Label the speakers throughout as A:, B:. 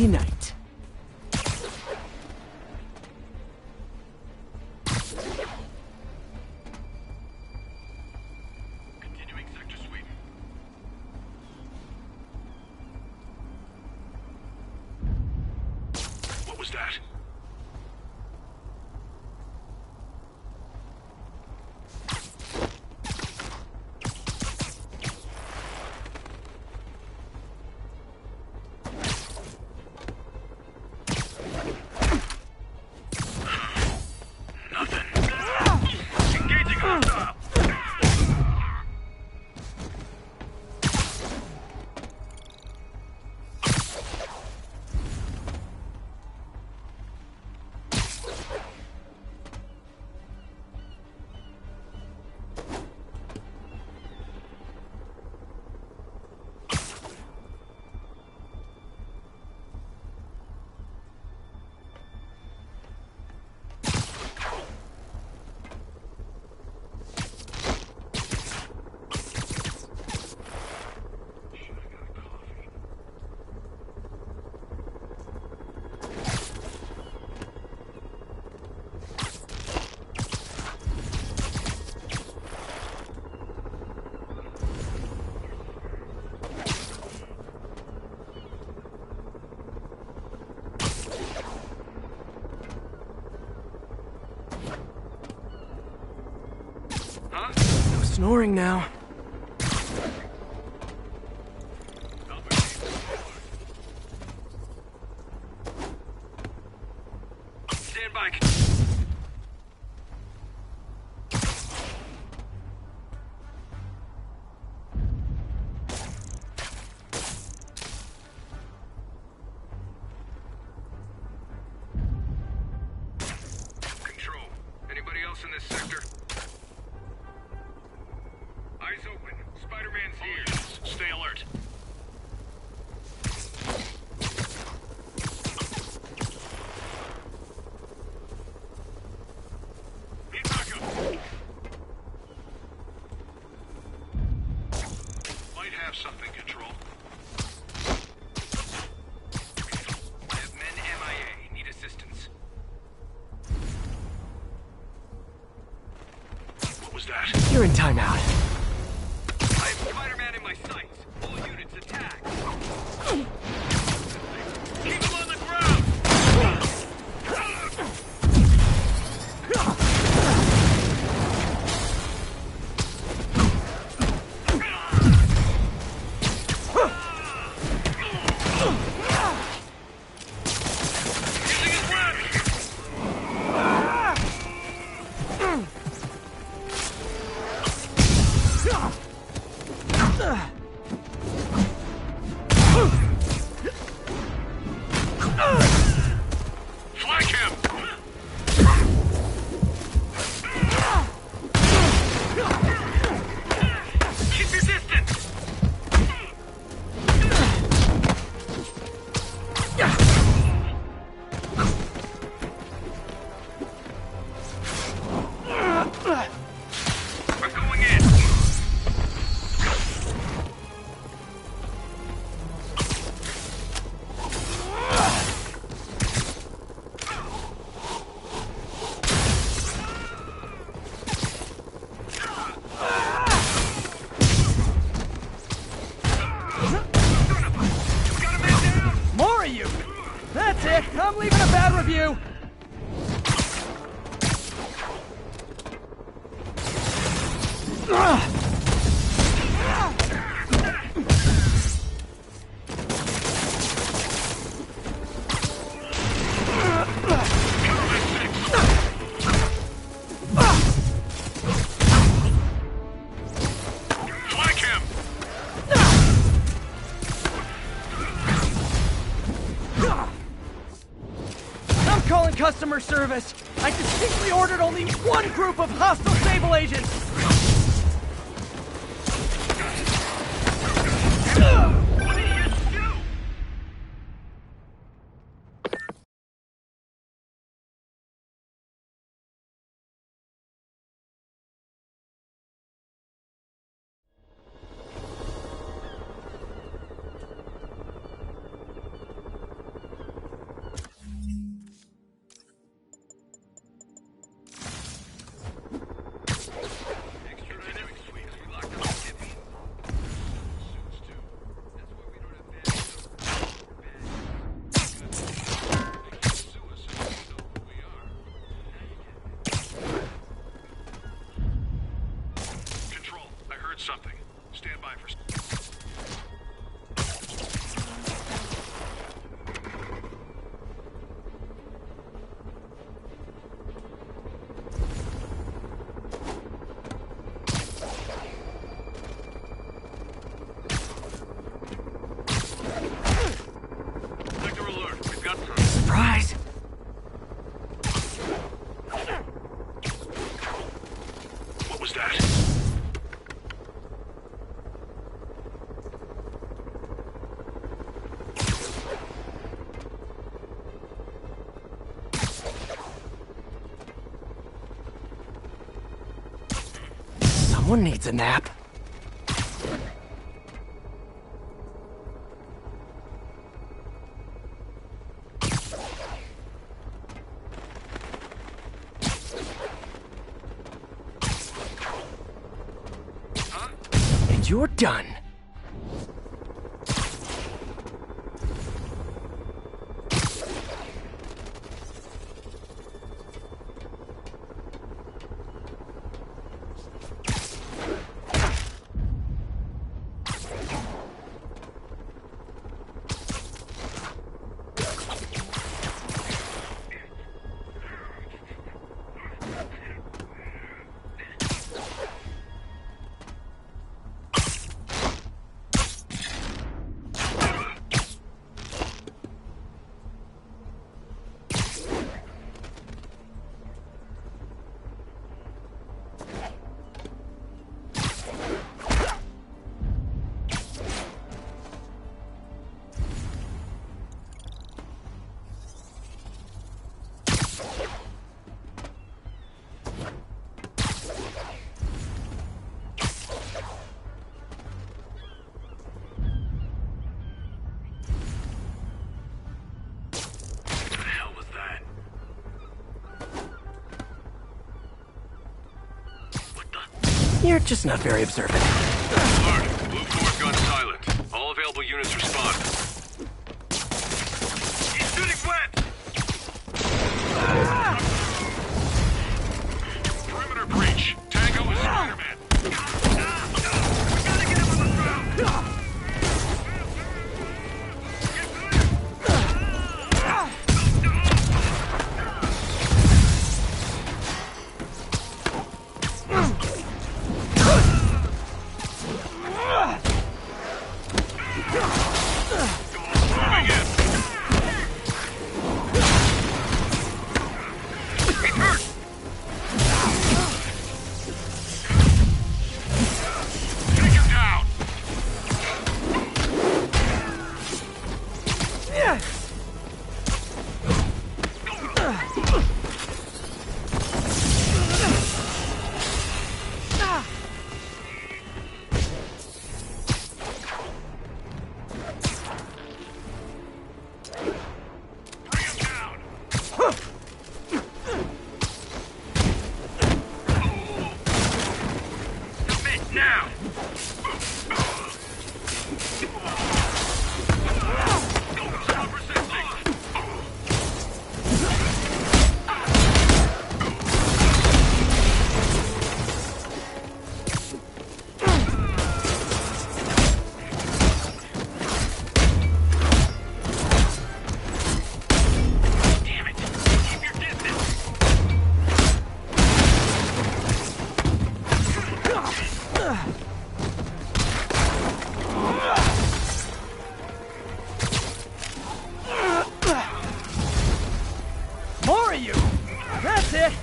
A: night.
B: Continuing sector sweep. What was that?
A: No snoring now.
B: Stand by. Control. Anybody else in this sector? Eyes open. Spider-Man's here. Stay alert. Need backup. Might have something, Control. I have men MIA. Need assistance. What was that?
A: You're in timeout.
B: I have Spider-Man in my sights. All units attack. Keep him on the ground. Using his web. Flank him! Keep your distance! We're going in! Got a man down!
A: More of you! That's it! I'm leaving a bad review!
B: Flank him!
A: I'm calling customer service! I distinctly ordered only one group of hostile Sable agents!
B: What did you just do? something. Stand by for... Sector alert. We've got some...
A: Surprise!
B: What was that?
A: Someone needs a nap. And you're done. You're just not very observant.
B: Alert. Blue 4 gun silent. All available units respond. He's shooting wet! Perimeter breach. Tango is Spider-Man. We gotta get him on the ground!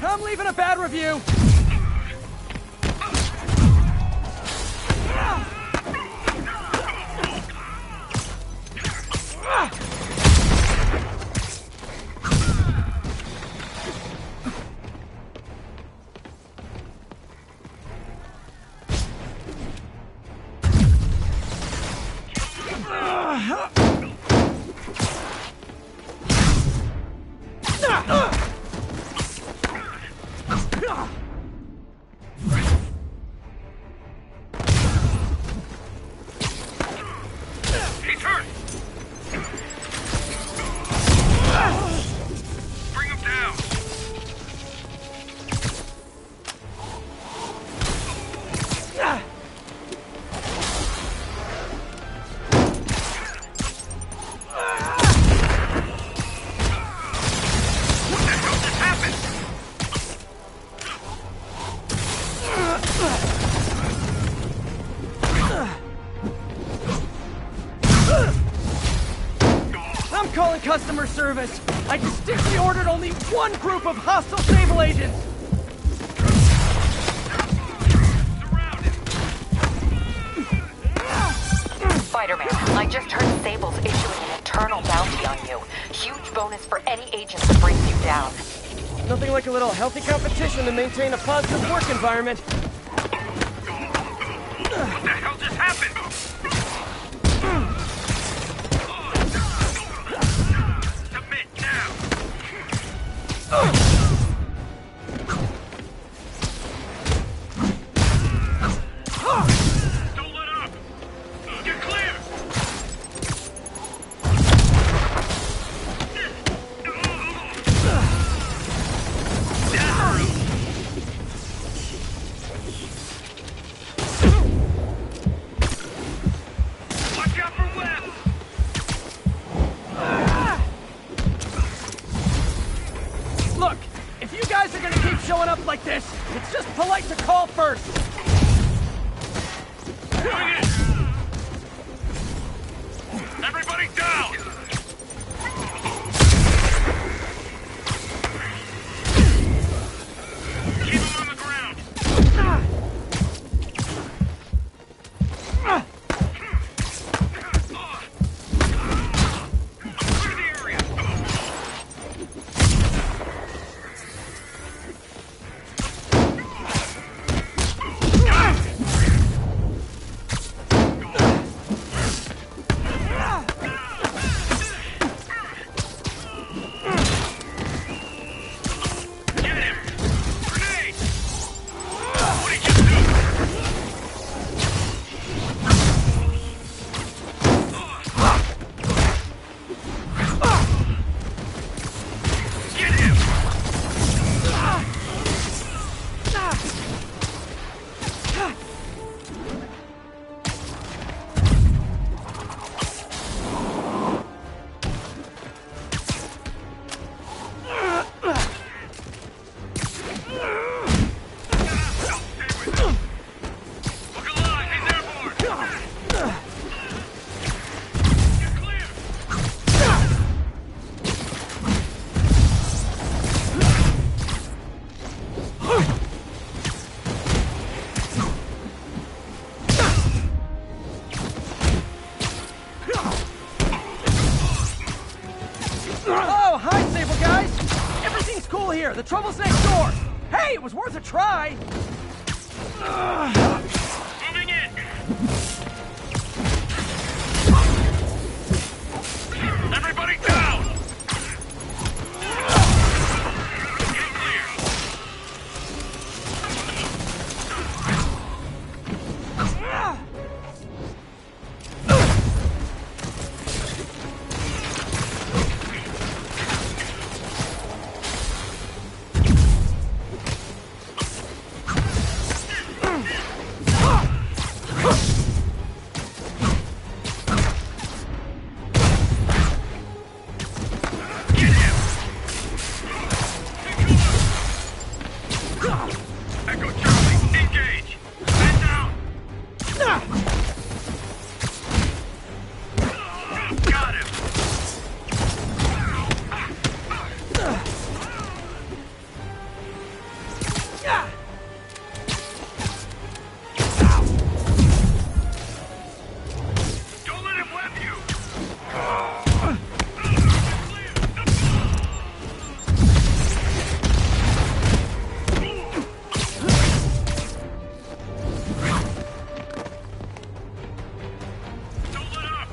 A: I'm leaving a bad review. calling customer service. I distinctly ordered only one group of hostile Sable agents.
C: Spider-Man, I just heard Sable's issuing an internal bounty on you. Huge bonus for any agent that brings you down.
A: Nothing like a little healthy competition to maintain a positive work environment.
B: What the hell just happened? Submit now! Don't let up! Get clear! Watch out for webs!
A: Look, if you guys are gonna keep showing up like this, it's just polite to call first.
B: Bring it! Everybody down! Keep him on the ground! Clear the area! Get him! Grenade! What did you do? Get him! Look alive! He's airborne! Get clear!
A: Oh, hi, Sable guys! Everything's cool here. The trouble's next door. Hey, it was worth a try.
B: Moving in! Everybody down! Get clear! Get him! Echo Charlie, engage! Man down! Got him! Don't let him web you! Don't let up!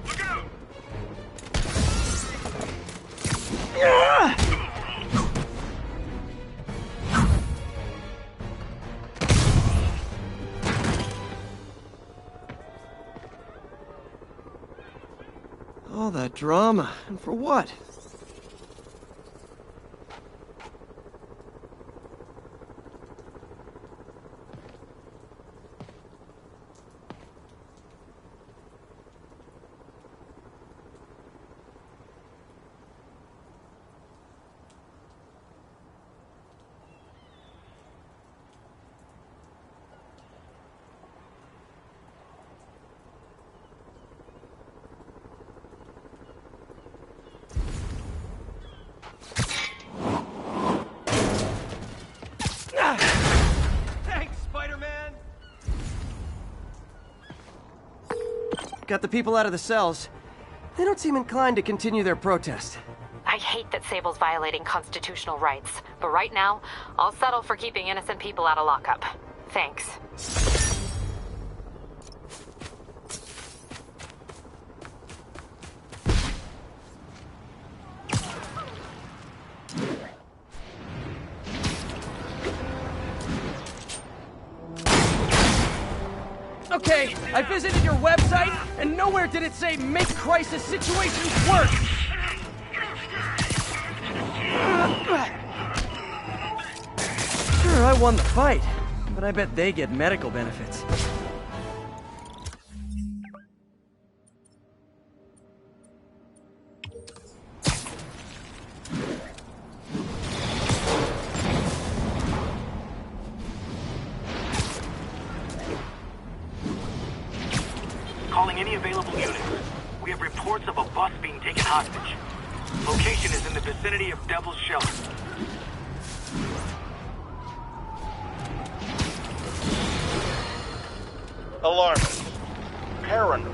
B: Look out!
A: All that drama, and for what? got the people out of the cells. They don't seem inclined to continue their protest.
C: I hate that Sable's violating constitutional rights, but right now, I'll settle for keeping innocent people out of lockup. Thanks.
A: Okay, I visited your website, and nowhere did it say make crisis situations worse! Sure, I won the fight, but I bet they get medical benefits.
D: Calling any available units. We have reports of a bus being taken hostage. Location is in the vicinity of Devil's Shelter.
E: Alarmists, paranoid,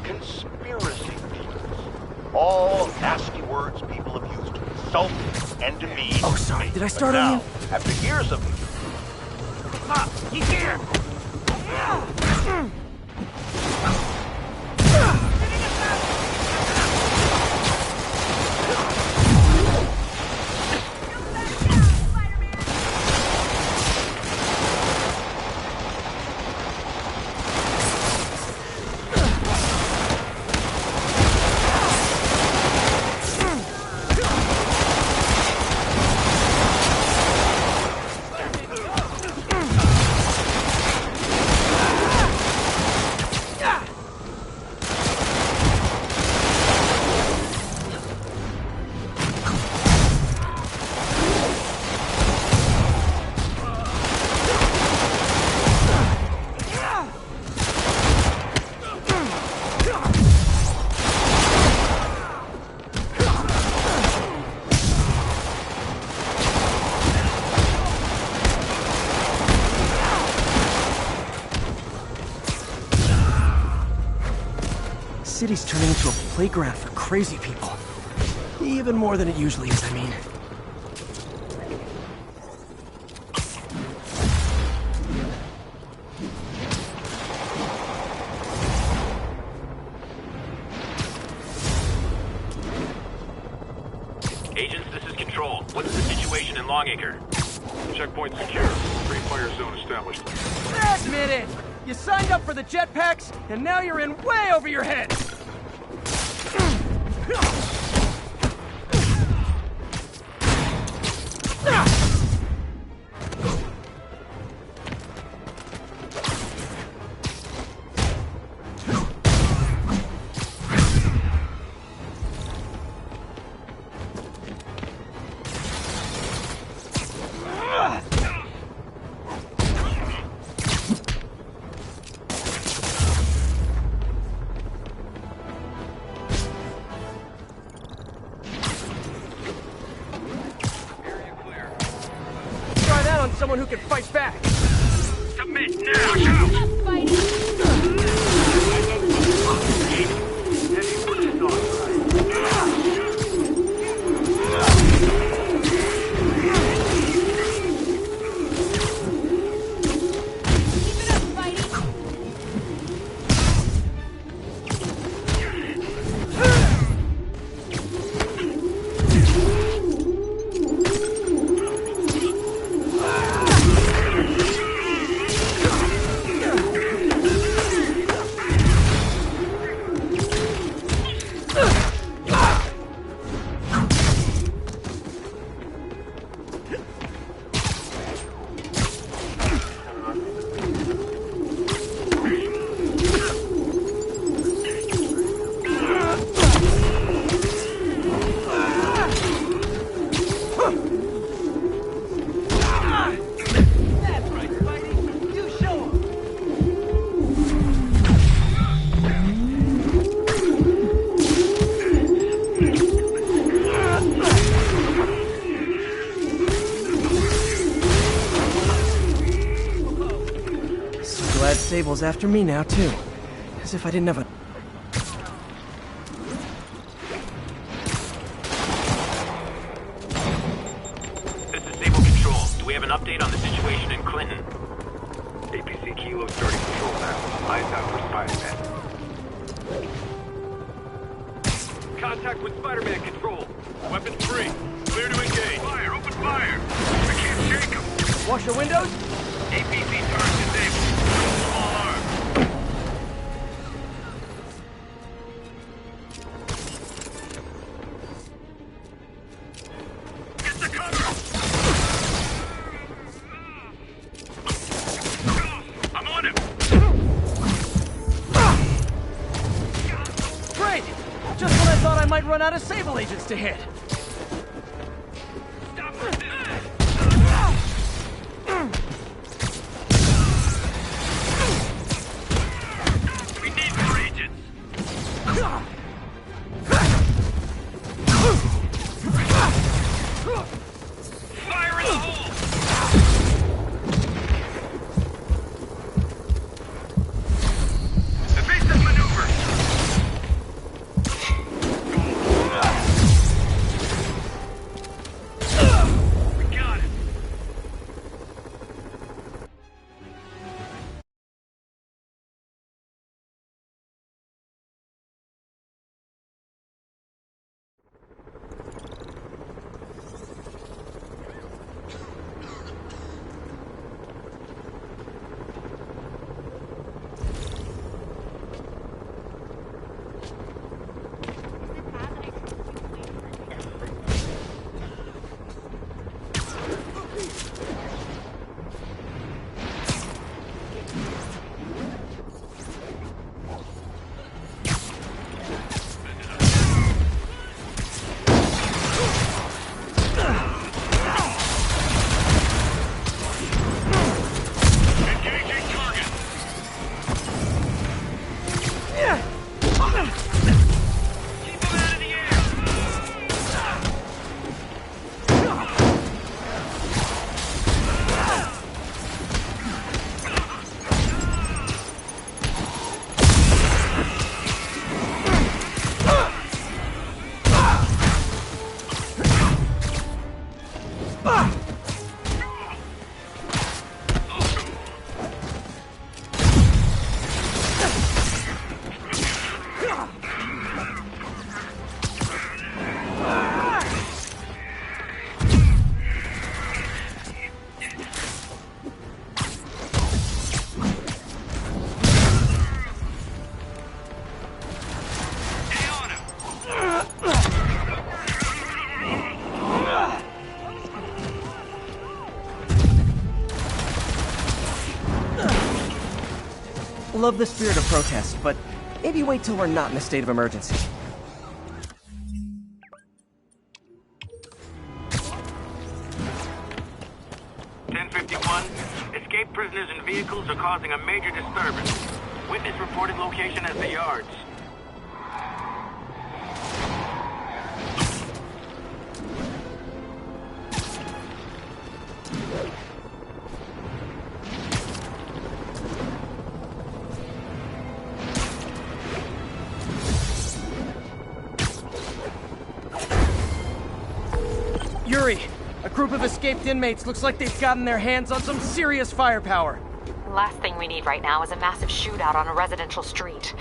E: conspiracy theorists. All nasty words people have used to insult and demean.
A: Oh, sorry,
E: me.
A: did I start
E: But
A: on
E: now,
A: you?
E: after years of it.
D: He's here!
A: City's turning into a playground for crazy people. Even more than it usually is, I mean.
D: Agents, this is Control. What's the situation in Longacre?
B: Checkpoint secure. Free fire zone established.
A: Admit it! You signed up for the jetpacks, and now you're in way over your head! Try that on someone who can fight back!
D: Submit now! Glad Sable's after me now, too. As if I didn't have APC Kilo starting control now. Eyes out for Spider-Man.
B: Contact with Spider-Man control. Weapons free. Clear to engage. Fire, open fire. I can't shake him.
A: Wash your windows?
B: APC turret disabled. Small arm. Get the cover. I'm on him.
A: Great! Just when I thought I might run out of Sable agents to hit.
B: Stop this. We need more agents. Fire in the hole. Evasive maneuver. We got it. Engaging target. Keep him out of the air. Stay on him.
A: Love the spirit of protest, but maybe wait till we're not in a state of emergency.
D: Escaped prisoners and vehicles are causing a major disturbance. Witness reported location as the yards.
A: Yuri, a group of escaped inmates looks like they've gotten their hands on some serious firepower.
C: Last thing we need right now is a massive shootout on a residential street.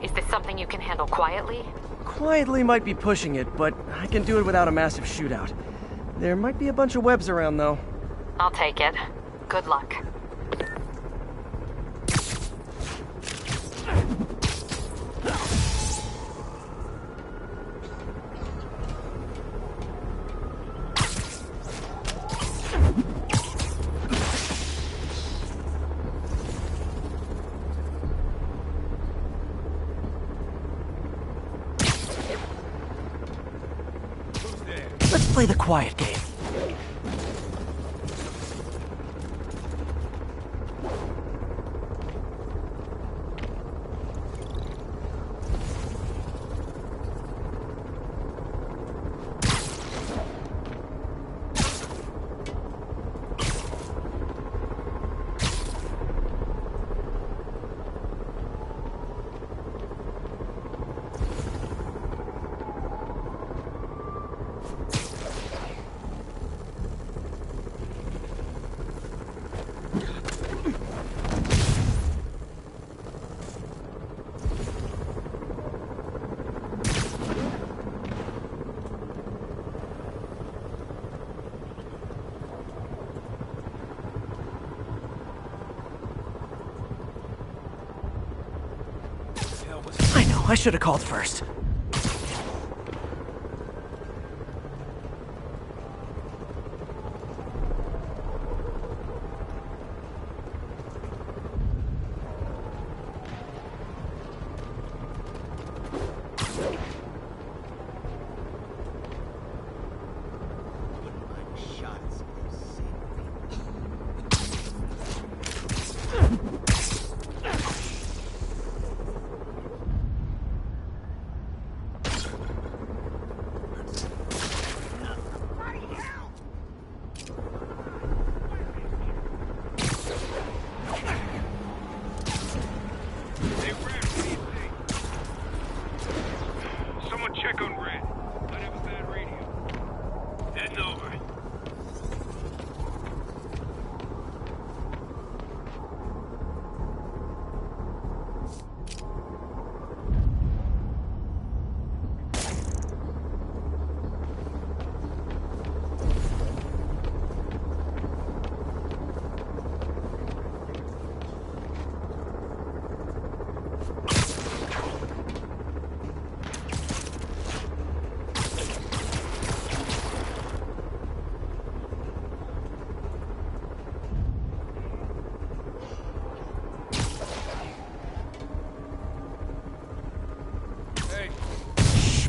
C: Is this something you can handle quietly?
A: Quietly might be pushing it, but I can do it without a massive shootout. There might be a bunch of webs around, though.
C: I'll take it. Good luck.
A: Let's play the quiet game. I should have called first.
B: Hey, Red, what do you think? Someone check on Red. Might have a bad radio. Heading over.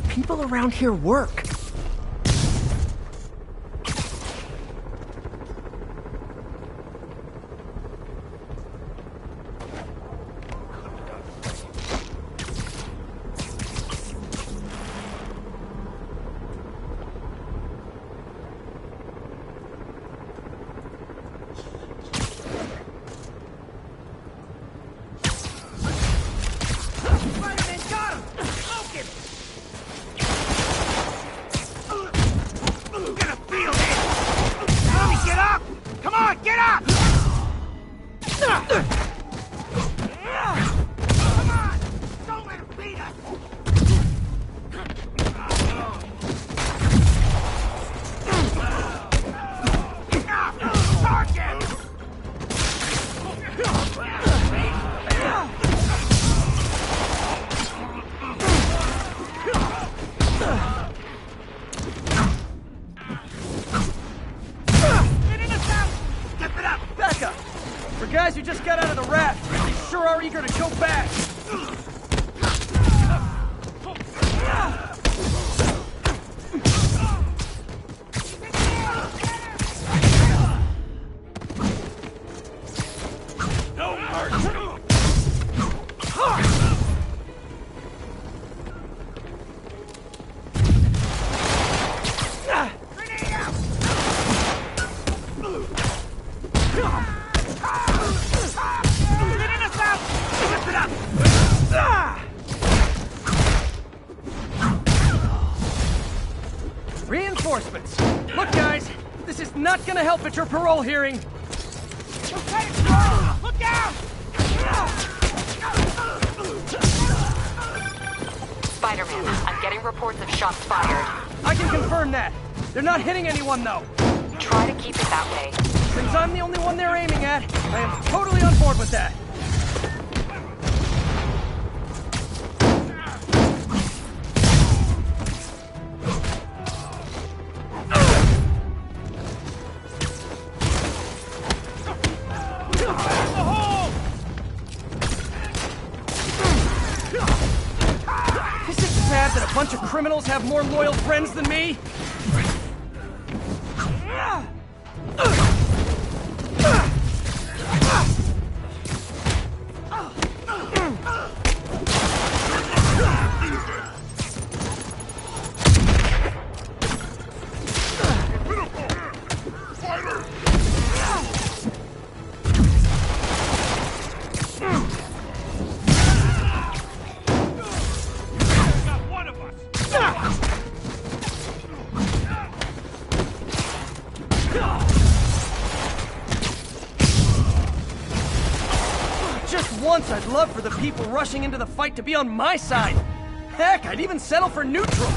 A: People around here work.
D: Spider-Man got him! Smoke him! Gonna feel it! Tommy, get up! Come on, get up! Come on! Don't let him beat us! Target!
A: Back up! For guys who just got out of the raft, they sure are eager to go back!
B: No mercy!
A: Reinforcements! Look, guys, this is not gonna help at your parole hearing!
D: Look out!
C: Spider-Man, I'm getting reports of shots fired.
A: I can confirm that! They're not hitting anyone, though!
C: Try to keep it that way.
A: Since I'm the only one they're aiming at, I am totally on board with that! Is it sad that a bunch of criminals have more loyal friends than me? Just once I'd love for the people rushing into the fight to be on my side. Heck, I'd even settle for neutral.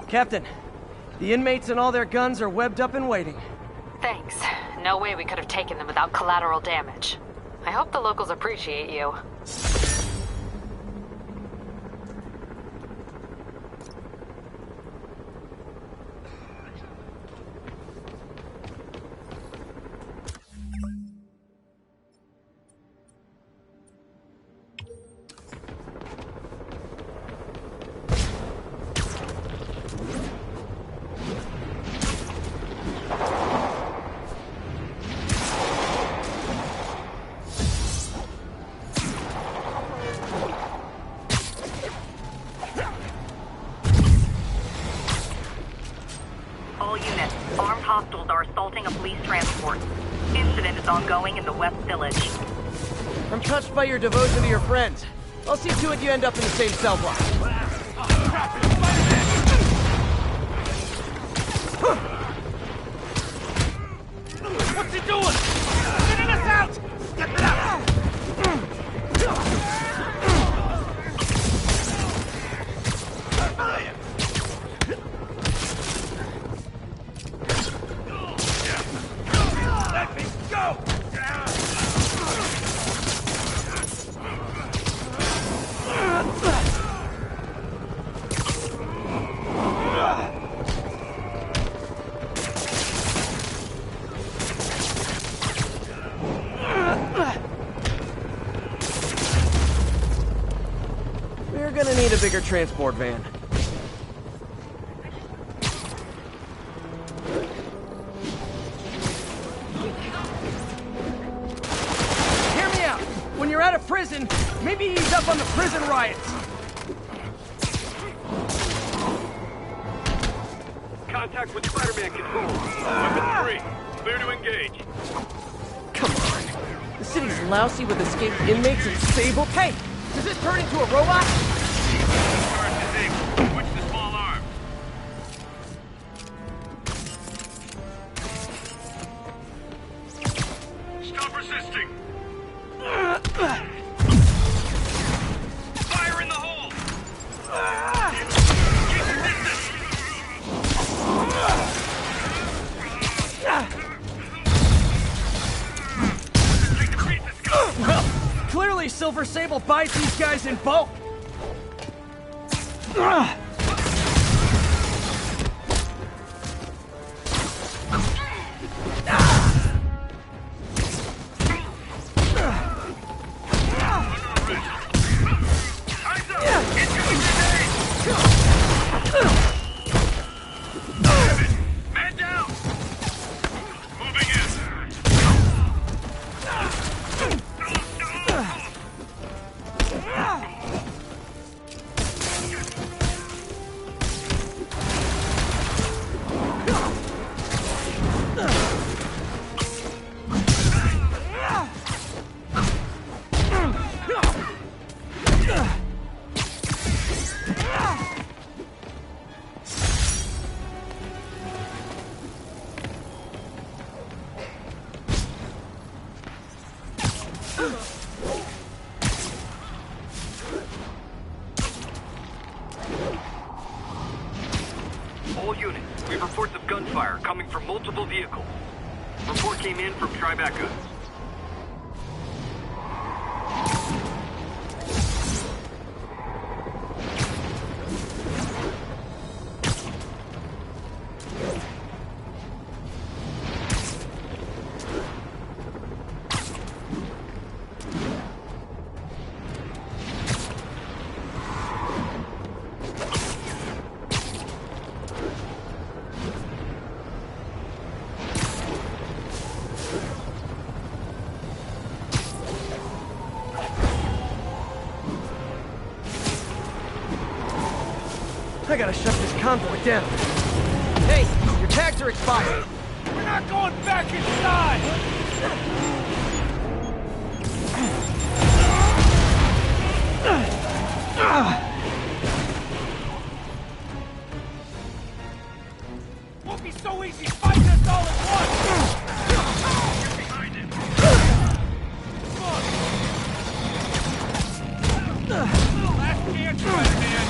A: Captain, the inmates and all their guns are webbed up and waiting.
C: Thanks. No way we could have taken them without collateral damage. I hope the locals appreciate you.
F: All units, armed hostiles are assaulting a police transport. Incident is ongoing in the West Village.
A: I'm touched by your devotion to your friends. I'll see to it you end up in the same cell block.
E: What's he doing? Getting us out! Get it out! Let me go!
A: We're gonna need a bigger transport van. Hear me out! When you're out of prison, maybe ease up on the prison riots!
B: Contact with Spider-Man control. Weapon 3. Clear to engage.
A: Come on. The city's lousy with escaped inmates and Sable. Hey! Does this turn into a robot?
B: Charge disabled. Switch to small arms. Stop resisting. Fire in the hole. Keep your distance. Take the pieces, go.
A: Well, clearly Silver Sable buys these guys in bulk.
B: Eyes up. Incoming grenade. Man down. Moving in. All units, we have reports of gunfire coming from multiple vehicles. Report came in from Tribeca.
A: I gotta shut this convoy down. Hey, your tags are expired.
E: We're not going back inside! Won't be so easy fighting us all at once! Get behind him! Come on! Last chance, Spider-Man!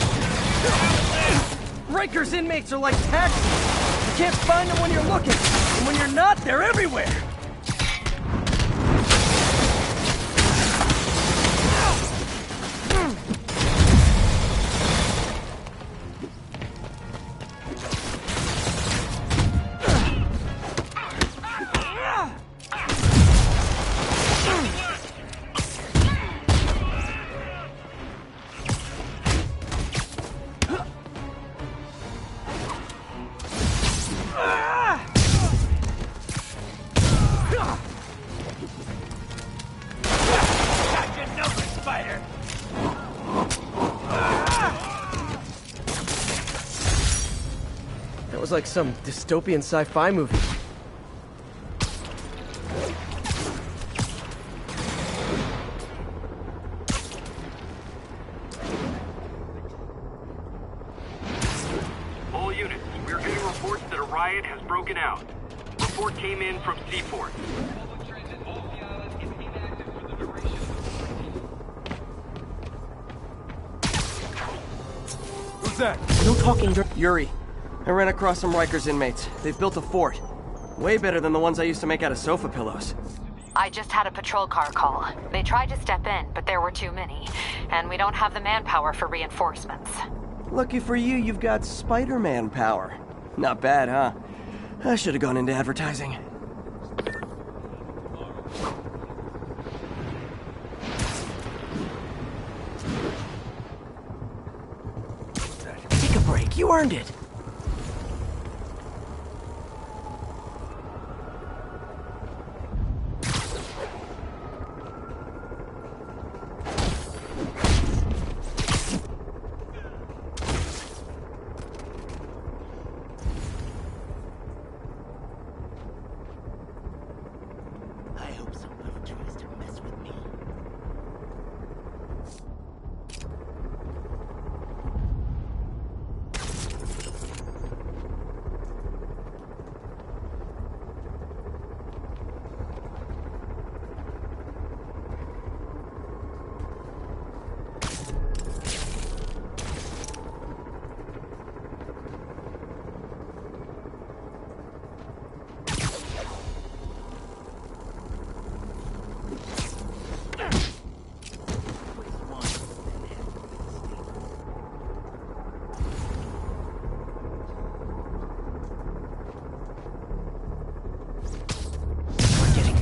A: Rikers inmates are like taxis. You can't find them when you're looking, and when you're not, they're everywhere. That was like some dystopian sci-fi movie.
D: All units, we're getting reports that a riot has broken out. Report came in from Seaport.
E: Who's that?
A: No talking. Yuri, I ran across some Rikers inmates. They've built a fort. Way better than the ones I used to make out of sofa pillows.
C: I just had a patrol car call. They tried to step in, but there were too many. And we don't have the manpower for reinforcements.
A: Lucky for you, you've got Spider-Man power. Not bad, huh? I should have gone into advertising. Take a break. You earned it.
G: I hope someone tries to mess with me.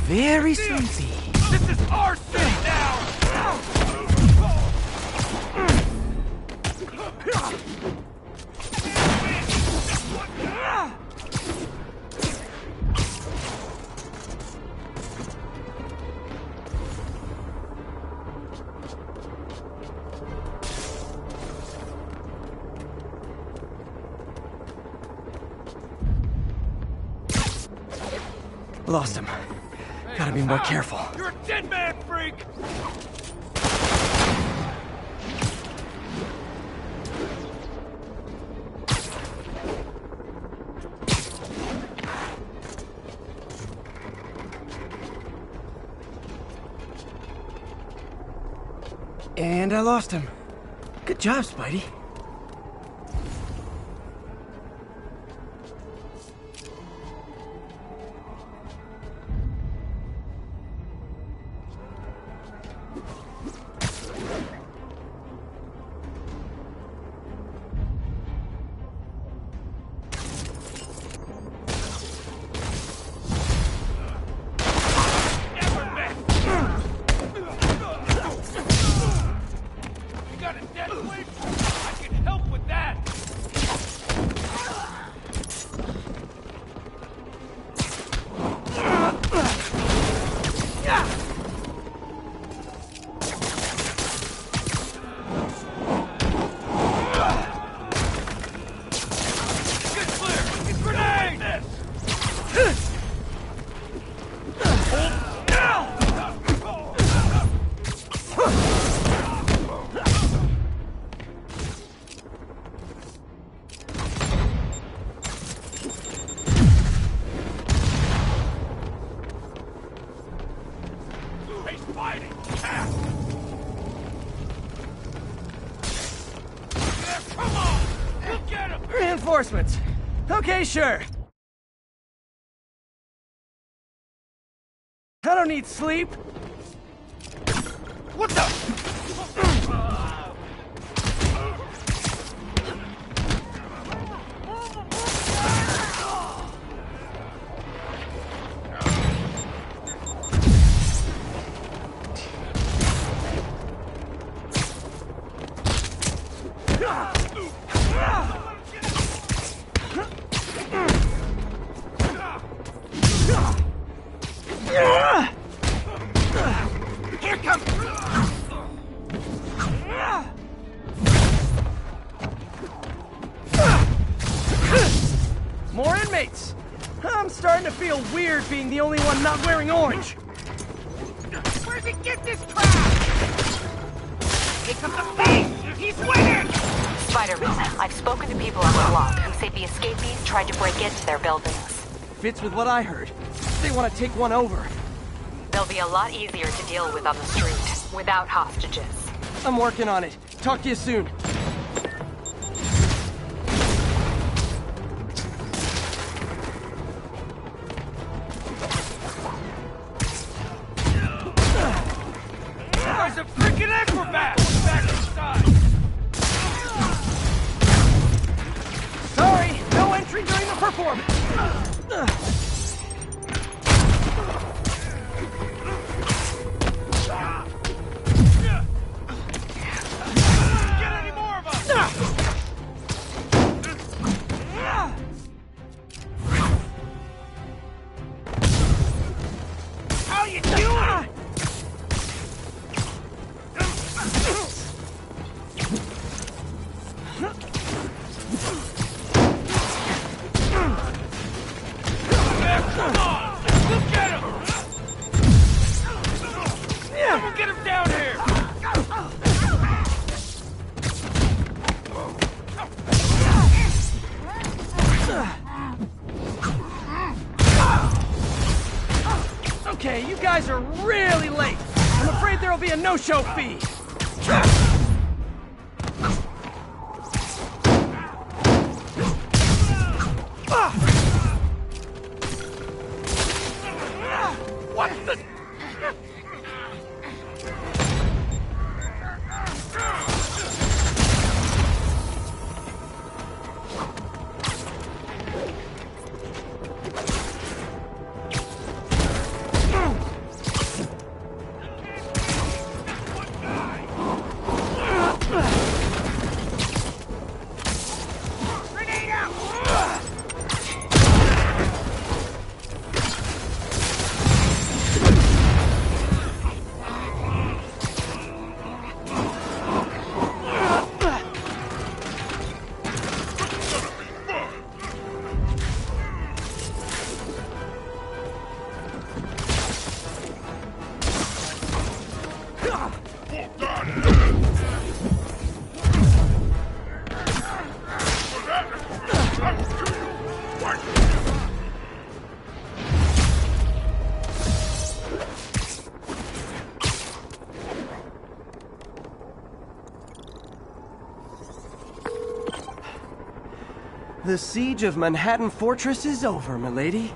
A: Very sleepy.
E: This is our city now!
A: Lost him. Gotta be more careful.
E: You're a dead man, freak!
A: And I lost him. Good job, Spidey.
E: You got a dead weight?
A: reinforcements. Okay, sure. I don't need sleep.
E: What the? Here comes.
A: More inmates. I'm starting to feel weird being the only one not wearing orange.
E: Where'd he get this crap? Here comes the beast! He's winning!
C: Spider-Man, I've spoken to people on the block who say the escapees tried to break into their buildings.
A: Fits with what I heard. They want to take one over.
C: They'll be a lot easier to deal with on the street, without hostages.
A: I'm working on it. Talk to you soon.
E: There's a freaking acrobat! Back inside!
A: Sorry, no entry during the performance.
E: Get any more of us! How you doing? Come on! Look at him! Someone get him down here!
A: Okay, you guys are really late. I'm afraid there'll be a no-show fee.
E: What the? Grenade out!
A: The siege of Manhattan Fortress is over, milady.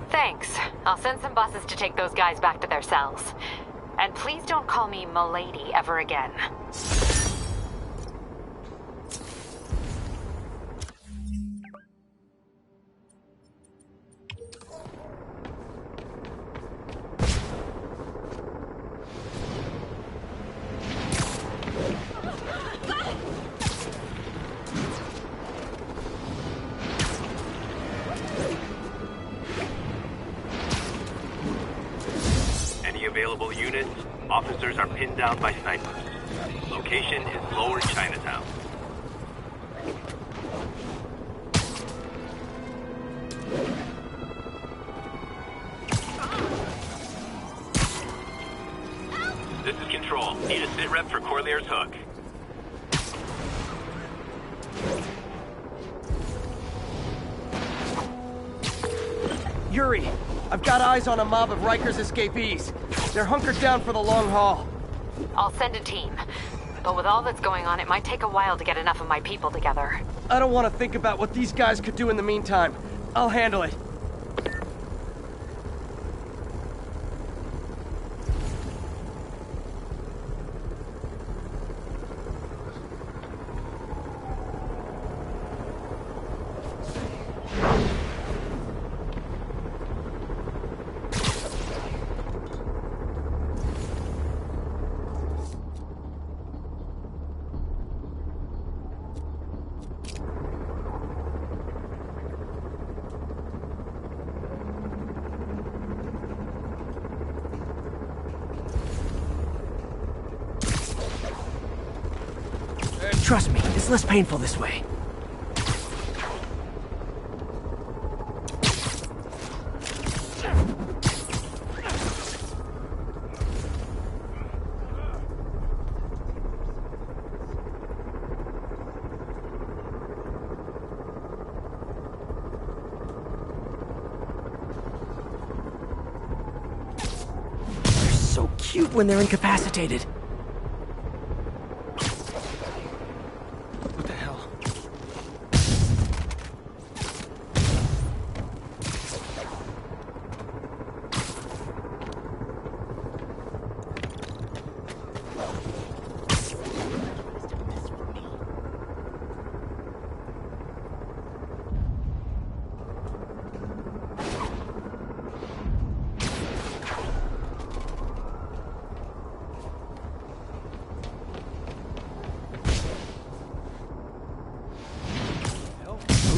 C: Thanks. I'll send some buses to take those guys back to their cells. And please don't call me Milady ever again.
D: Any available units, officers are pinned down by snipers. Location is Lower Chinatown. This is Control. Need a sit rep for Corlear's Hook.
A: Yuri, I've got eyes on a mob of Riker's escapees. They're hunkered down for the long haul.
C: I'll send a team. But with all that's going on, it might take a while to get enough of my people together.
A: I don't want to think about what these guys could do in the meantime. I'll handle it. Trust me, it's less painful this way. They're so cute when they're incapacitated.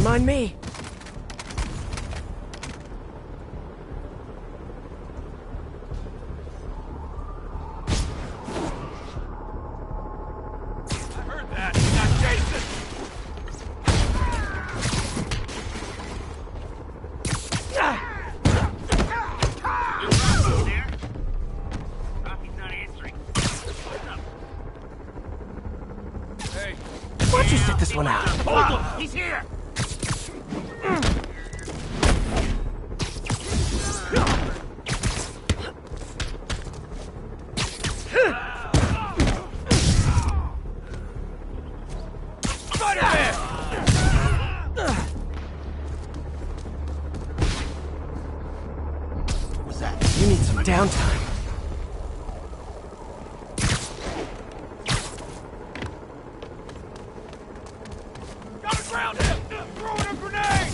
A: Mind me.
B: I heard that. Now Jason!
D: There? Coffee's not answering. What's up?
B: Hey,
A: Why don't you sit this one out?
E: Hold him! He's here!
A: You need some downtime.
B: gotta ground him! Throwing a grenade!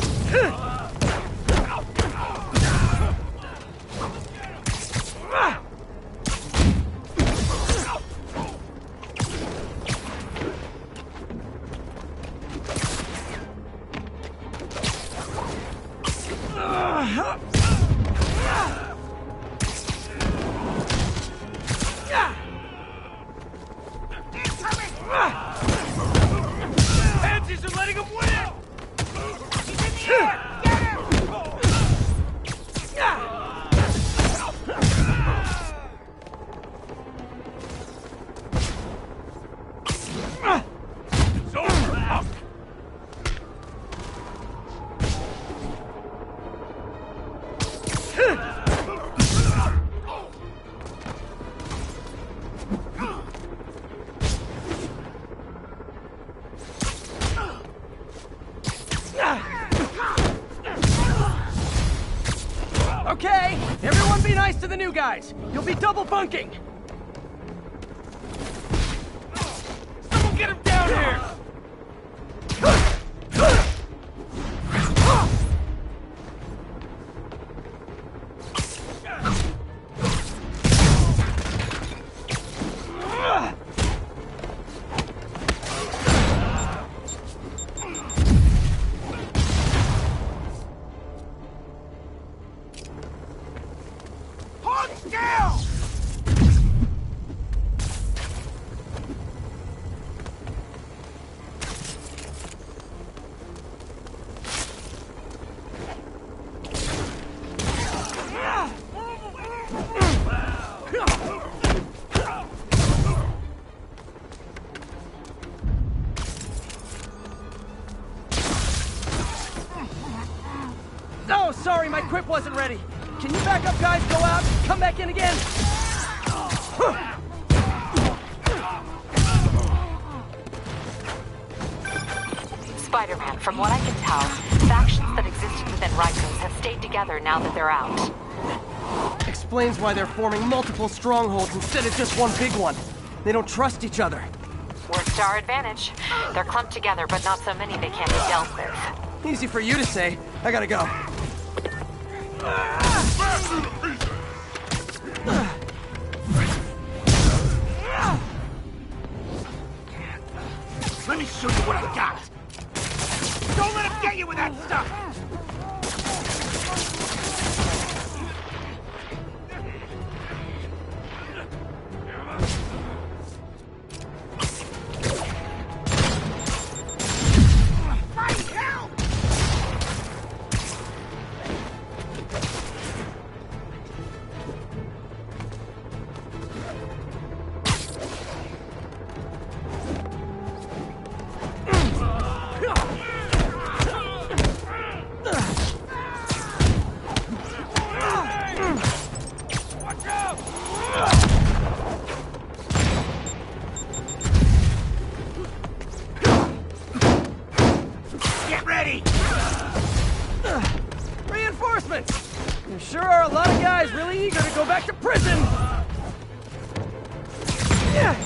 B: Pansies are letting him win!
E: He's in the air! Get him!
B: It's over, punk!
A: Okay, everyone be nice to the new guys. You'll be double bunking.
B: Someone get him down here!
E: Hold still!
A: Oh, sorry, my quip wasn't ready. Can you back up, guys? Go out, come back in again.
C: Spider-Man, from what I can tell, factions that existed within Rikers have stayed together now that they're out.
A: Explains why they're forming multiple strongholds instead of just one big one. They don't trust each other.
C: Works to our advantage. They're clumped together, but not so many they can't be dealt with.
A: Easy for you to say. I gotta go.
E: Let me show you what I got. Don't let him get you with that stuff.
A: Reinforcements! There sure are a lot of guys really eager to go back to prison! Yeah.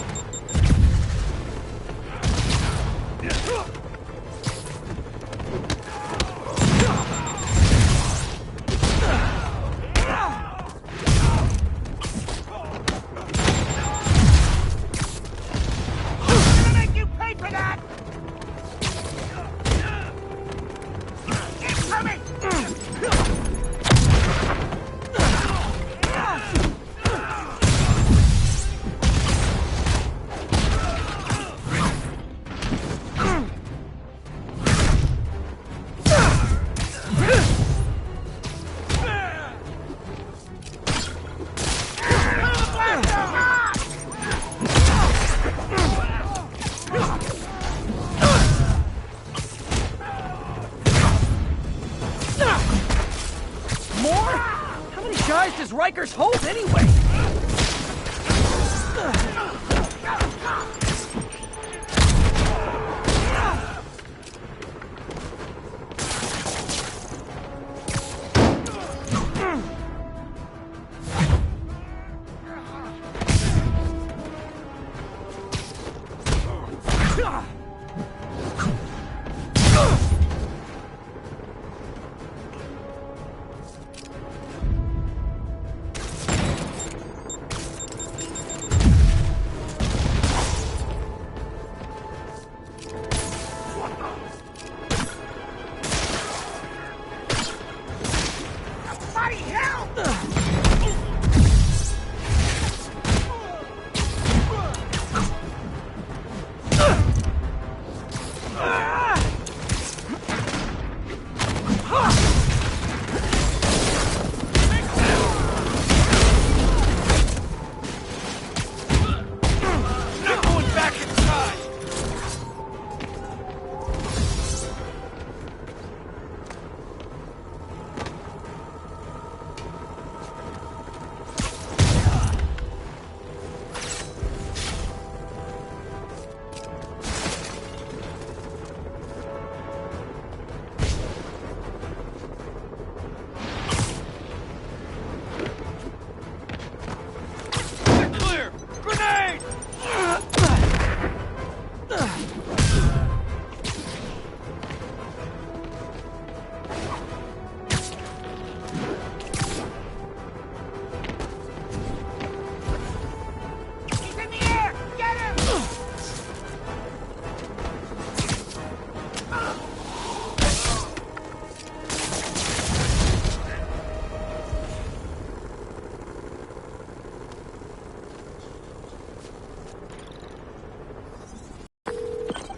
A: Does Rikers hold anyway?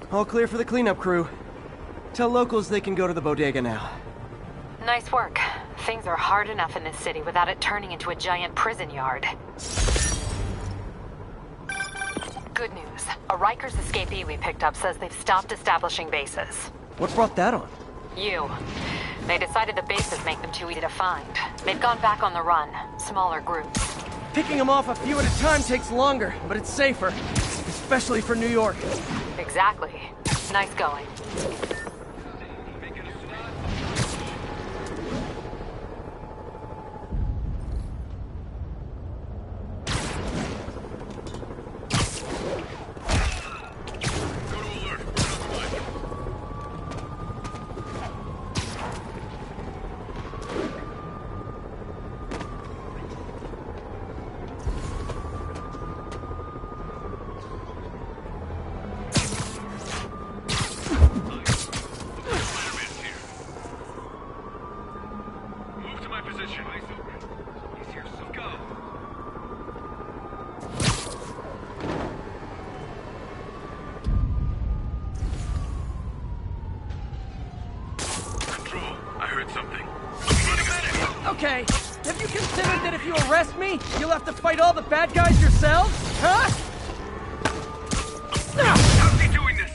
A: All clear for the cleanup crew. Tell locals they can go to the bodega now.
C: Nice work. Things are hard enough in this city without it turning into a giant prison yard. Good news. A Rikers escapee we picked up says they've stopped establishing bases.
A: What brought that on?
C: You. They decided the bases make them too easy to find. They've gone back on the run. Smaller groups.
A: Picking them off a few at a time takes longer, but it's safer. Especially for New York.
C: Exactly. Nice going.
B: I heard something. Need a medic!
A: Okay, have you considered that if you arrest me, you'll have to fight all the bad guys yourselves? Huh?
B: How's he doing this?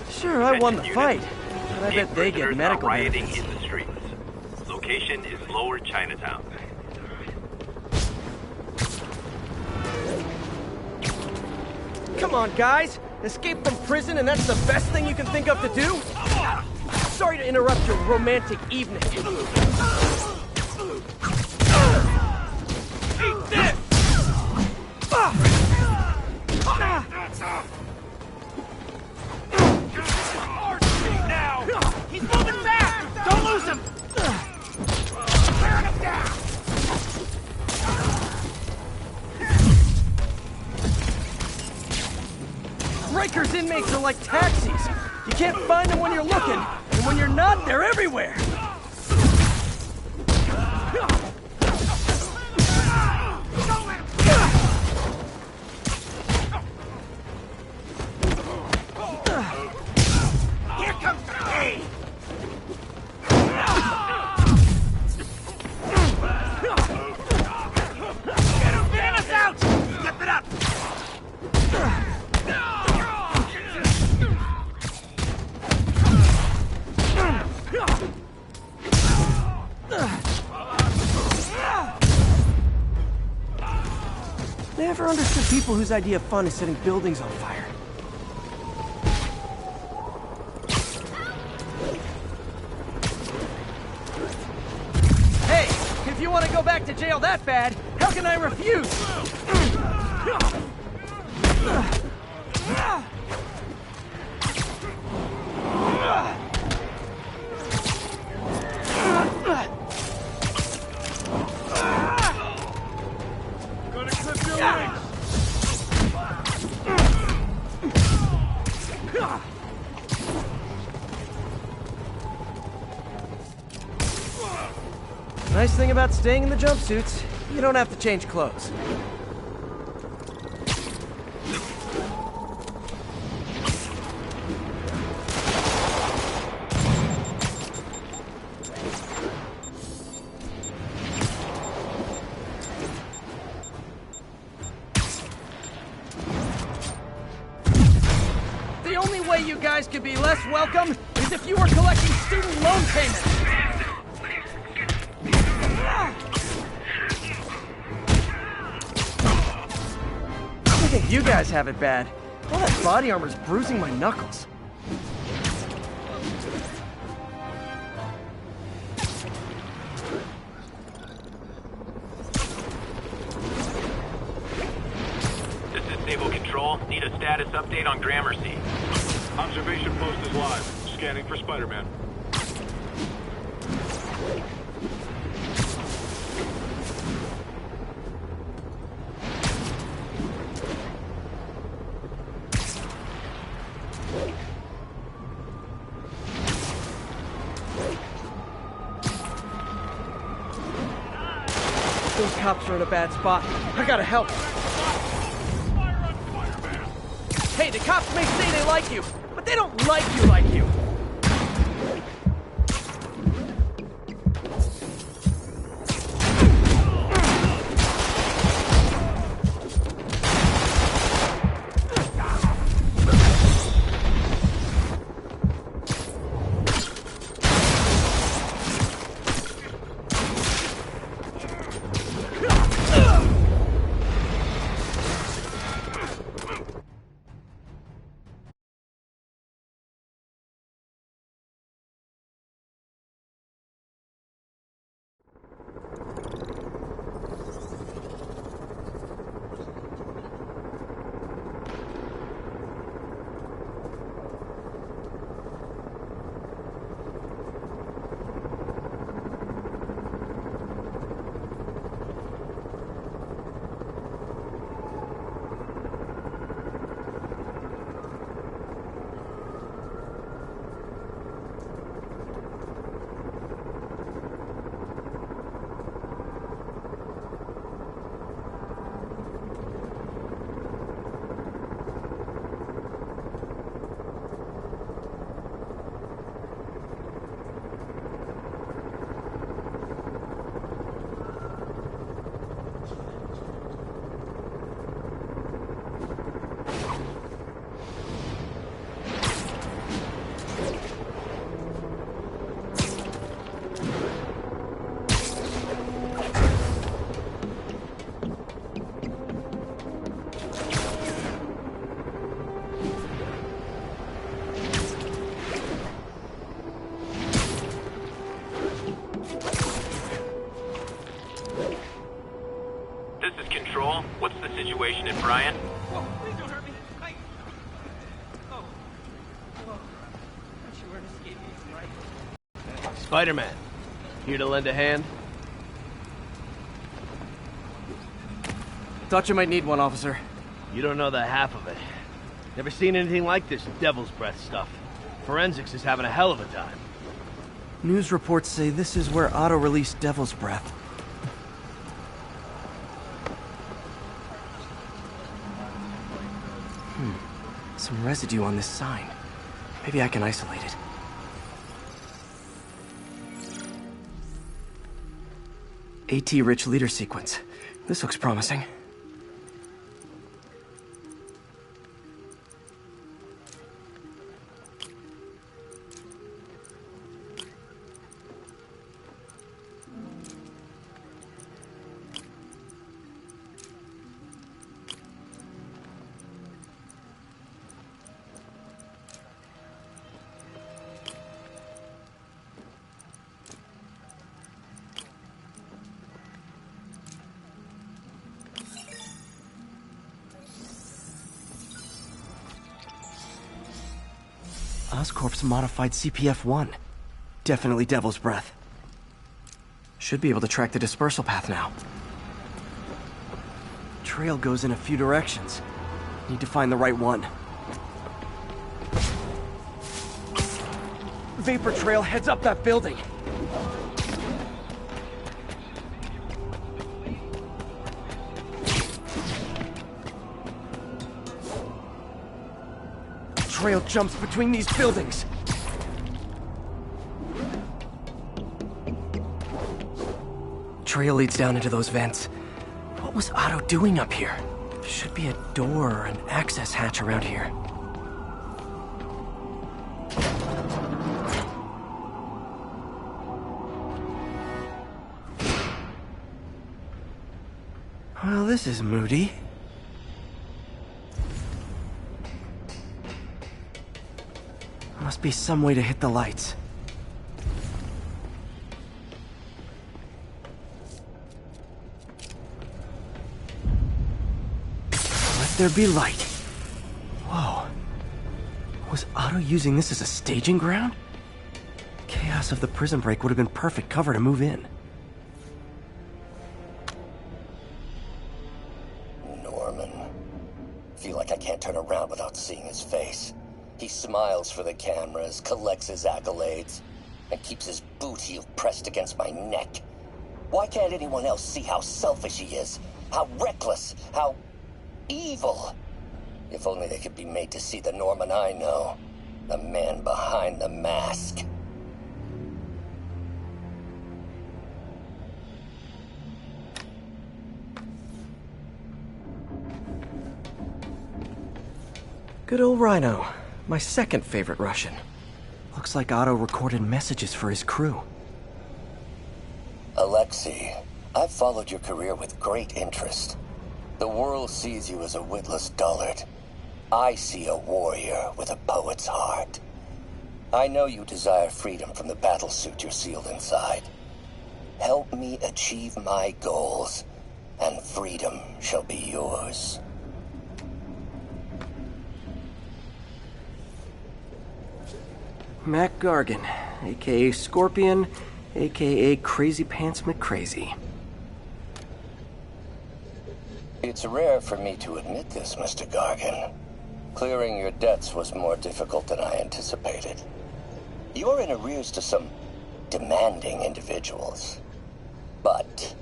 A: Sure, I won the fight, but I bet they get
D: Prisoners are
A: medical
D: rioting
A: benefits.
D: in the streets. Location is Lower Chinatown.
A: Come on, guys! Escape from prison and that's the best thing you can think of to do? Sorry to interrupt your romantic evening. Eat this!
E: Now! He's moving fast! Don't lose him! Wearing him down!
A: Rikers inmates are like taxis. You can't find them when you're looking, and when you're not, they're everywhere.
E: Here comes the pain! Get us out! Step it up!
A: Never understood people whose idea of fun is setting buildings on fire. Hey, if you want to go back to jail that bad, how can I refuse?
B: Gonna clip your wings!
A: Nice thing about staying in the jumpsuits, you don't have to change clothes. The only way you guys could be less welcome is if you were collecting student loan payments. I think you guys have it bad. All that body armor's bruising my knuckles.
D: This is Naval Control. Need a status update on Gramercy.
B: Observation post is live. Scanning for Spider-Man.
A: Those cops are in a bad spot. I gotta help. Hey, the cops may say they like you, but they don't like you.
D: Control, what's the situation in Bryant?
A: Whoa, please don't hurt me. Oh. Whoa. Thought you were an escape agent, right? Spider-Man. Here to lend a hand? Thought you might need one, officer.
H: You don't know the half of it. Never seen anything like this devil's breath stuff. Forensics is having a hell of a time.
A: News reports say this is where Otto released Devil's Breath. Some residue on this sign. Maybe I can isolate it. AT-rich leader sequence. This looks promising. Oscorp's modified CPF-1. Definitely Devil's Breath. Should be able to track the dispersal path now. Trail goes in a few directions. Need to find the right one. Vapor trail heads up that building. Trail jumps between these buildings. Trail leads down into those vents. What was Otto doing up here? Should be a door or an access hatch around here. Well, this is moody. Must be some way to hit the lights. Let there be light. Whoa. Was Otto using this as a staging ground? Chaos of the prison break would have been perfect cover to move in.
G: Norman. Feel like I can't turn around without seeing his face. He smiles for the cameras, collects his accolades, and keeps his boot heel pressed against my neck. Why can't anyone else see how selfish he is? How reckless? How evil? If only they could be made to see the Norman I know. The man behind the mask.
A: Good old Rhino. My second favorite Russian. Looks like Otto recorded messages for his crew.
G: Alexei, I've followed your career with great interest. The world sees you as a witless dullard. I see a warrior with a poet's heart. I know you desire freedom from the battlesuit you're sealed inside. Help me achieve my goals, and freedom shall be yours.
A: Mac Gargan, aka Scorpion, aka Crazy Pants McCrazy.
G: It's rare for me to admit this, Mr. Gargan. Clearing your debts was more difficult than I anticipated. You're in arrears to some demanding individuals. But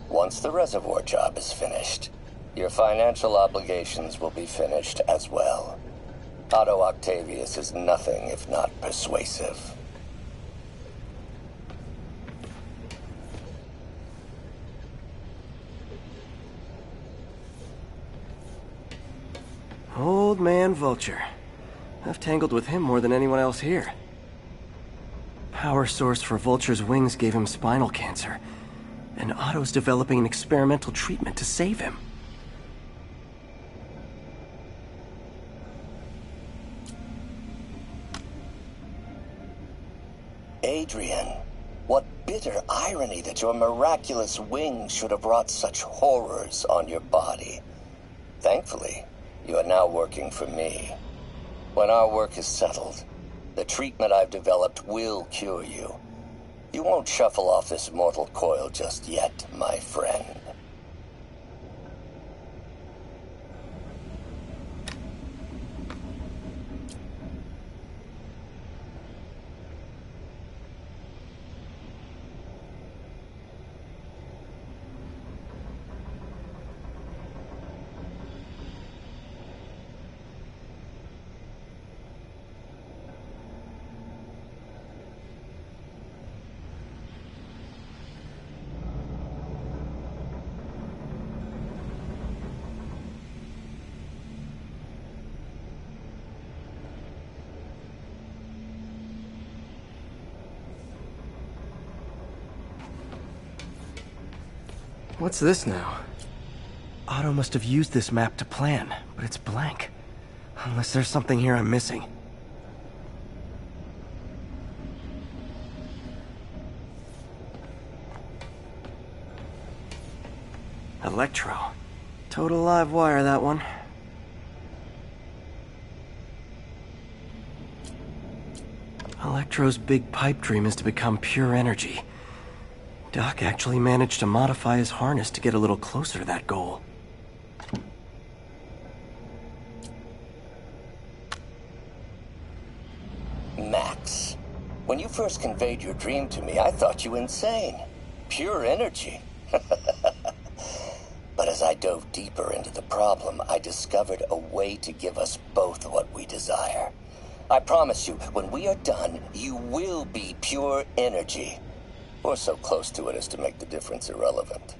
G: once the reservoir job is finished, your financial obligations will be finished as well. Otto Octavius is nothing if not persuasive.
A: Old man Vulture. I've tangled with him more than anyone else here. Power source for Vulture's wings gave him spinal cancer, and Otto's developing an experimental treatment to save him.
G: Adrian, What bitter irony that your miraculous wings should have brought such horrors on your body. Thankfully, you are now working for me. When our work is settled, the treatment I've developed will cure you. You won't shuffle off this mortal coil just yet, my friend.
A: What's this now? Otto must have used this map to plan, but it's blank. Unless there's something here I'm missing. Electro. Total live wire, that one. Electro's big pipe dream is to become pure energy. Doc actually managed to modify his harness to get a little closer to that goal.
G: Max, when you first conveyed your dream to me, I thought you insane. Pure energy. But as I dove deeper into the problem, I discovered a way to give us both what we desire. I promise you, when we are done, you will be pure energy. Or so close to it as to make the difference irrelevant.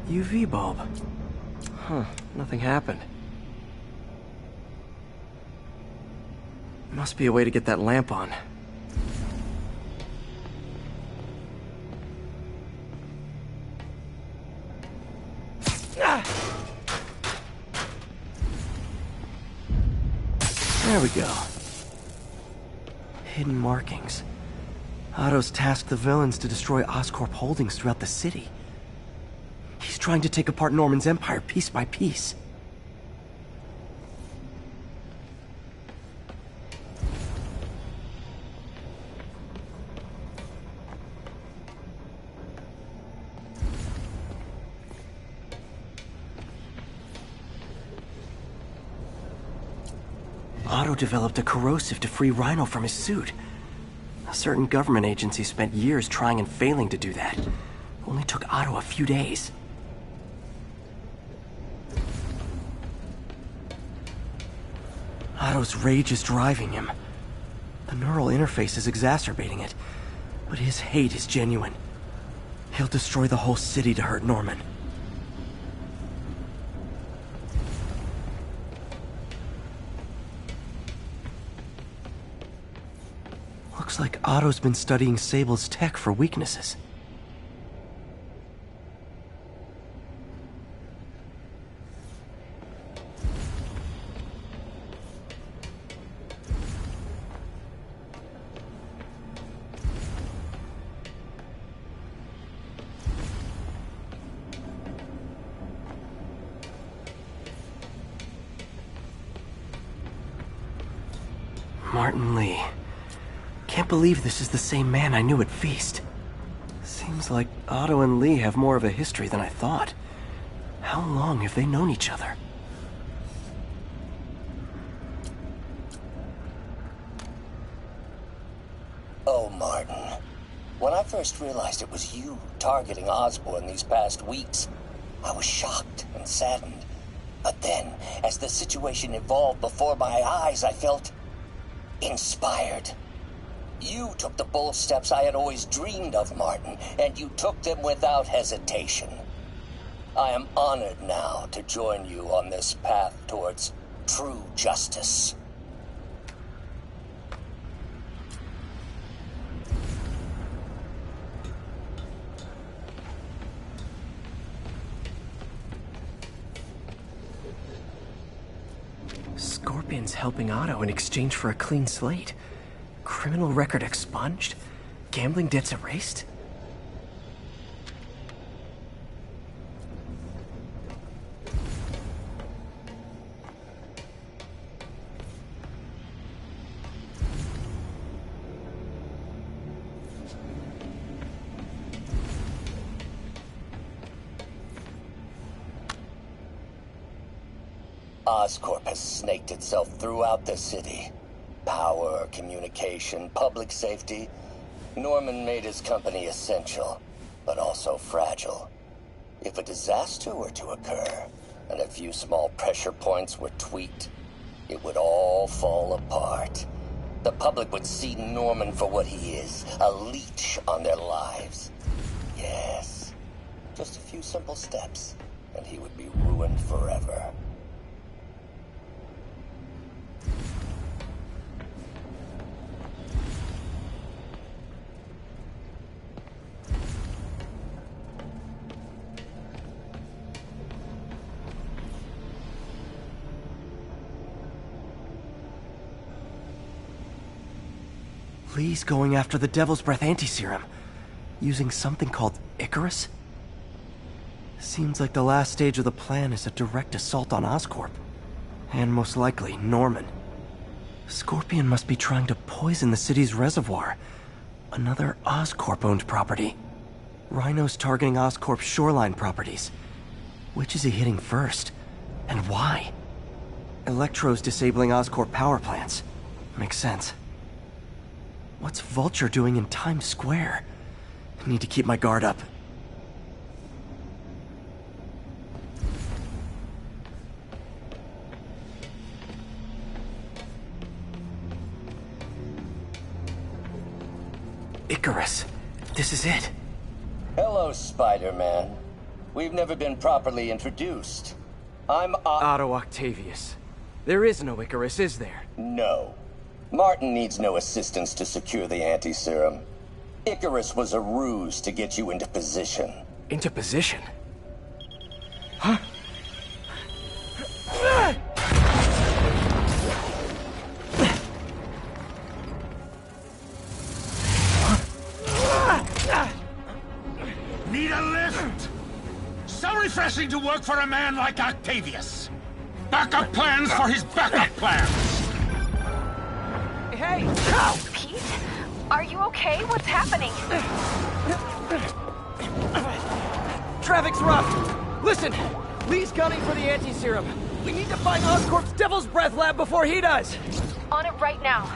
A: UV bulb. Huh, nothing happened. Must be a way to get that lamp on. There we go. Hidden markings. Otto's tasked the villains to destroy Oscorp holdings throughout the city. He's trying to take apart Norman's empire piece by piece. Otto developed a corrosive to free Rhino from his suit. A certain government agency spent years trying and failing to do that. Only took Otto a few days. Otto's rage is driving him. The neural interface is exacerbating it, but his hate is genuine. He'll destroy the whole city to hurt Norman. Looks like Otto's been studying Sable's tech for weaknesses. Martin Lee. Can't believe this is the same man I knew at Feast. Seems like Otto and Lee have more of a history than I thought. How long have they known each other?
G: Oh, Martin. When I first realized it was you targeting Osborn these past weeks, I was shocked and saddened. But then, as the situation evolved before my eyes, I felt inspired. You took the bold steps I had always dreamed of, Martin, and you took them without hesitation. I am honored now to join you on this path towards true justice.
A: Kingpin's helping Otto in exchange for a clean slate. Criminal record expunged? Gambling debts erased?
G: Oscorp has snaked itself throughout the city. Power, communication, public safety. Norman made his company essential, but also fragile. If a disaster were to occur, and a few small pressure points were tweaked, it would all fall apart. The public would see Norman for what he is, a leech on their lives. Yes, just a few simple steps, and he would be ruined forever.
A: Lee's going after the Devil's Breath anti-serum, using something called Icarus? Seems like the last stage of the plan is a direct assault on Oscorp. And most likely, Norman. Scorpion must be trying to poison the city's reservoir. Another Oscorp-owned property. Rhino's targeting Oscorp's shoreline properties. Which is he hitting first? And why? Electro's disabling Oscorp power plants. Makes sense. What's Vulture doing in Times Square? I need to keep my guard up. Icarus. This is it.
G: Hello, Spider-Man. We've never been properly introduced. I'm
A: Otto Octavius. There is no Icarus, is there?
G: No. Martin needs no assistance to secure the anti-serum. Icarus was a ruse to get you into position.
A: Into position? Huh?
E: Need a lift? So refreshing to work for a man like Octavius. Backup plans for his backup plans.
A: Hey!
C: Pete? Are you okay? What's happening?
A: Traffic's rough. Listen, Lee's gunning for the anti-serum. We need to find Oscorp's Devil's Breath lab before he does.
C: On it right now.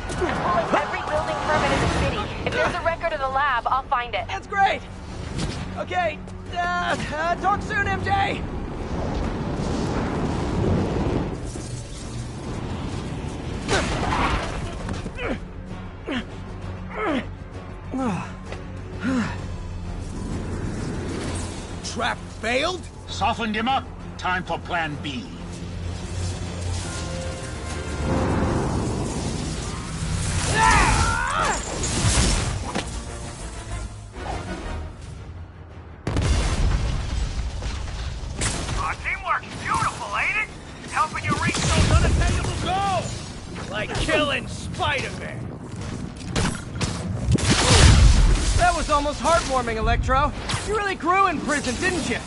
C: I'm pulling every building permit in the city. If there's a record of the lab, I'll find it.
A: That's great! Okay, talk soon, MJ!
E: Trap failed? Softened him up. Time for plan B.
D: Teamwork's beautiful, ain't it? Helping you reach those unattainable goals!
E: Like killing Spider-Man.
A: That was almost heartwarming, Electro. You really grew in prison, didn't you?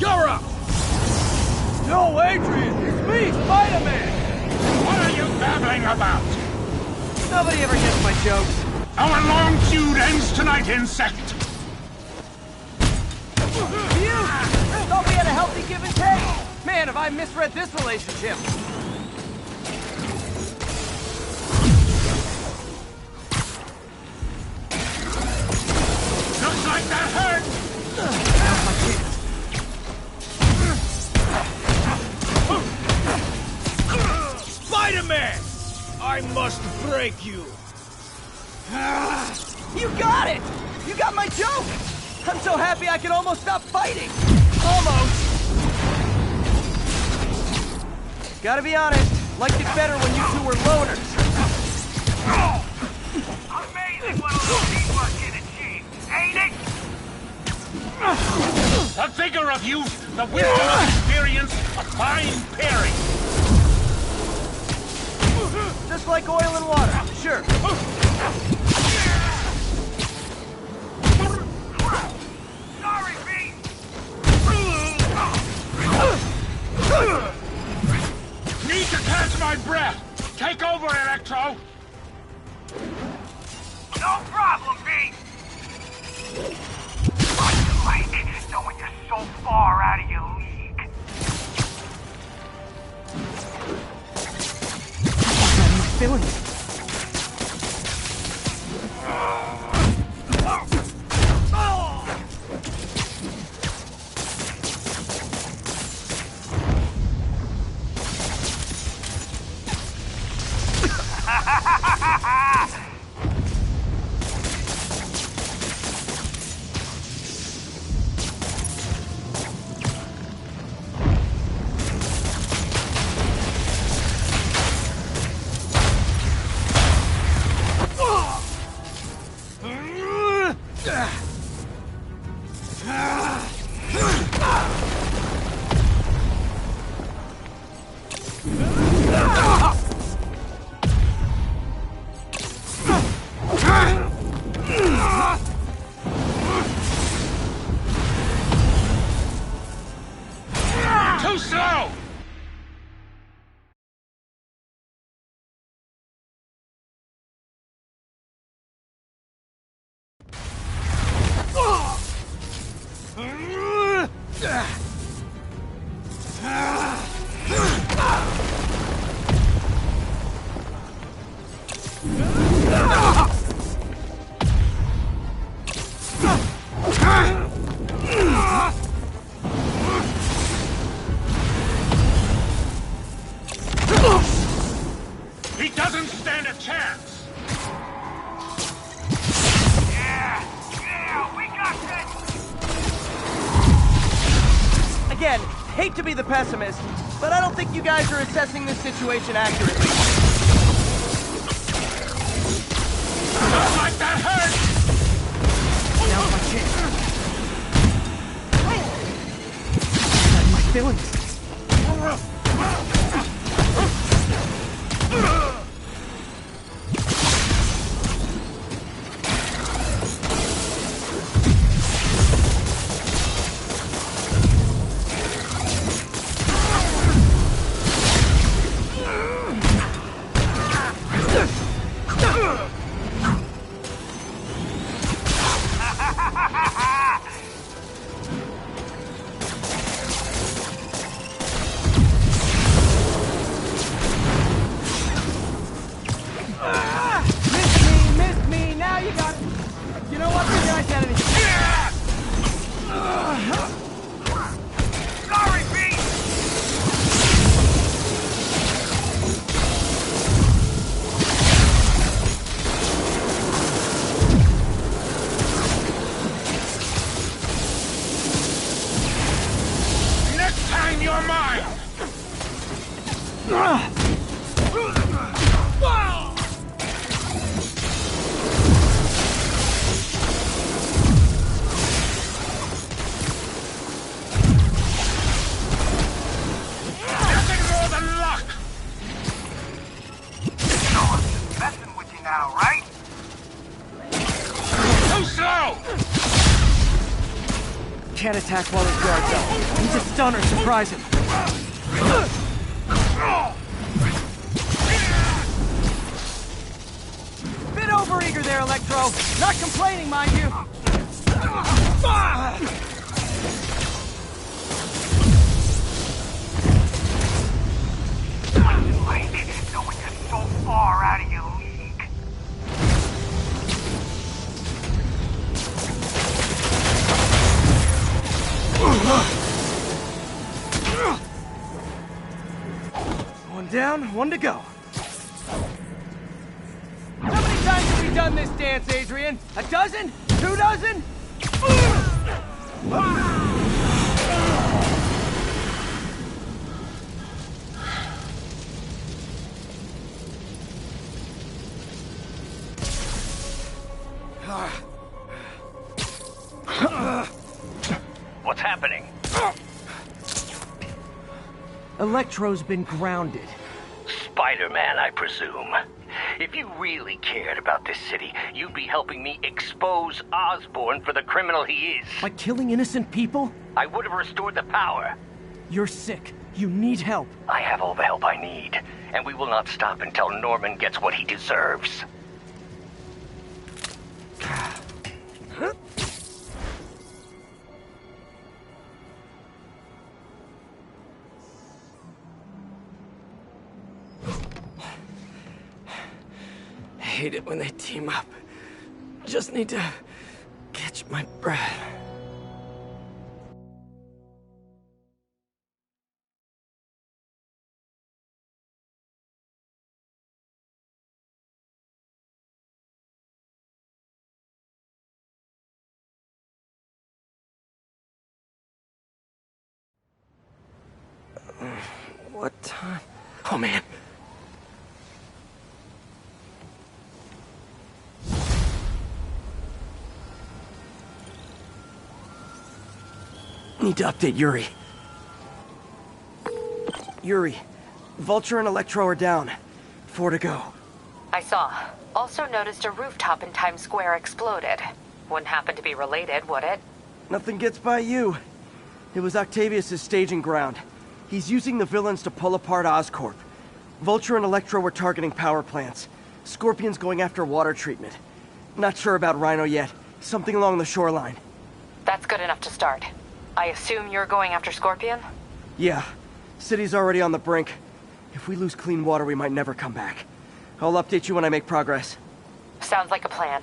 E: You're up!
A: No, Adrian! It's me, Spider-Man!
E: What are you babbling about?
A: Nobody ever gets my jokes.
E: Our long feud ends tonight, insect!
A: You! Thought we had a healthy give and take! Man, have I misread this relationship!
E: Looks like that hurt!
A: Now's my chance.
E: Spider-Man!
H: I must break you.
A: You got it! You got my joke! I'm so happy I could almost stop fighting! Almost! Gotta be honest, liked it better when you two were loners.
D: Amazing what a little teamwork can achieve, ain't it?
E: The vigor of youth, the wisdom of experience, a fine pairing.
A: Just like oil and water, sure.
D: Sorry, Pete!
E: Need to catch my breath. Take over, Electro.
D: No problem, Pete! What's it like knowing you're so far out of your league?
A: Feeling it.
E: Too slow! He doesn't stand a chance!
D: Yeah, we got this!
A: Again, hate to be the pessimist, but I don't think you guys are assessing this situation accurately.
E: Don't like that hurt!
A: Now's my chance. Hurt my feelings. Missed me, now you got it. You know what, this guy's enemy.
D: Sorry, Pete!
E: Next time you're mine! Nothing more than luck!
D: No, I'm just messing with you now, right?
E: Too slow!
A: Can't attack while his guard's up. Need to stun or surprise him. Bit overeager there, Electro. Not complaining, mind you.
D: What's it like knowing you're so far out of your league?
A: One down, one to go.
H: done this dance, Adrian? A dozen? 2 dozen?
I: What's happening?
H: Electro's been grounded.
I: Spider-Man, I presume. If you really cared about this city, you'd be helping me expose Osborn for the criminal he is.
H: By killing innocent people?
I: I would have restored the power.
H: You're sick. You need help.
I: I have all the help I need, and we will not stop until Norman gets what he deserves.
A: I hate it when they team up. Just need to catch my breath. What time? Oh man. Need to update Yuri. Yuri, Vulture and Electro are down. 4 to go.
C: I saw. Also noticed a rooftop in Times Square exploded. Wouldn't happen to be related, would it?
A: Nothing gets by you. It was Octavius' staging ground. He's using the villains to pull apart Oscorp. Vulture and Electro were targeting power plants. Scorpion's going after water treatment. Not sure about Rhino yet. Something along the shoreline.
C: That's good enough to start. I assume you're going after Scorpion?
A: Yeah. City's already on the brink. If we lose clean water, we might never come back. I'll update you when I make progress.
C: Sounds like a plan.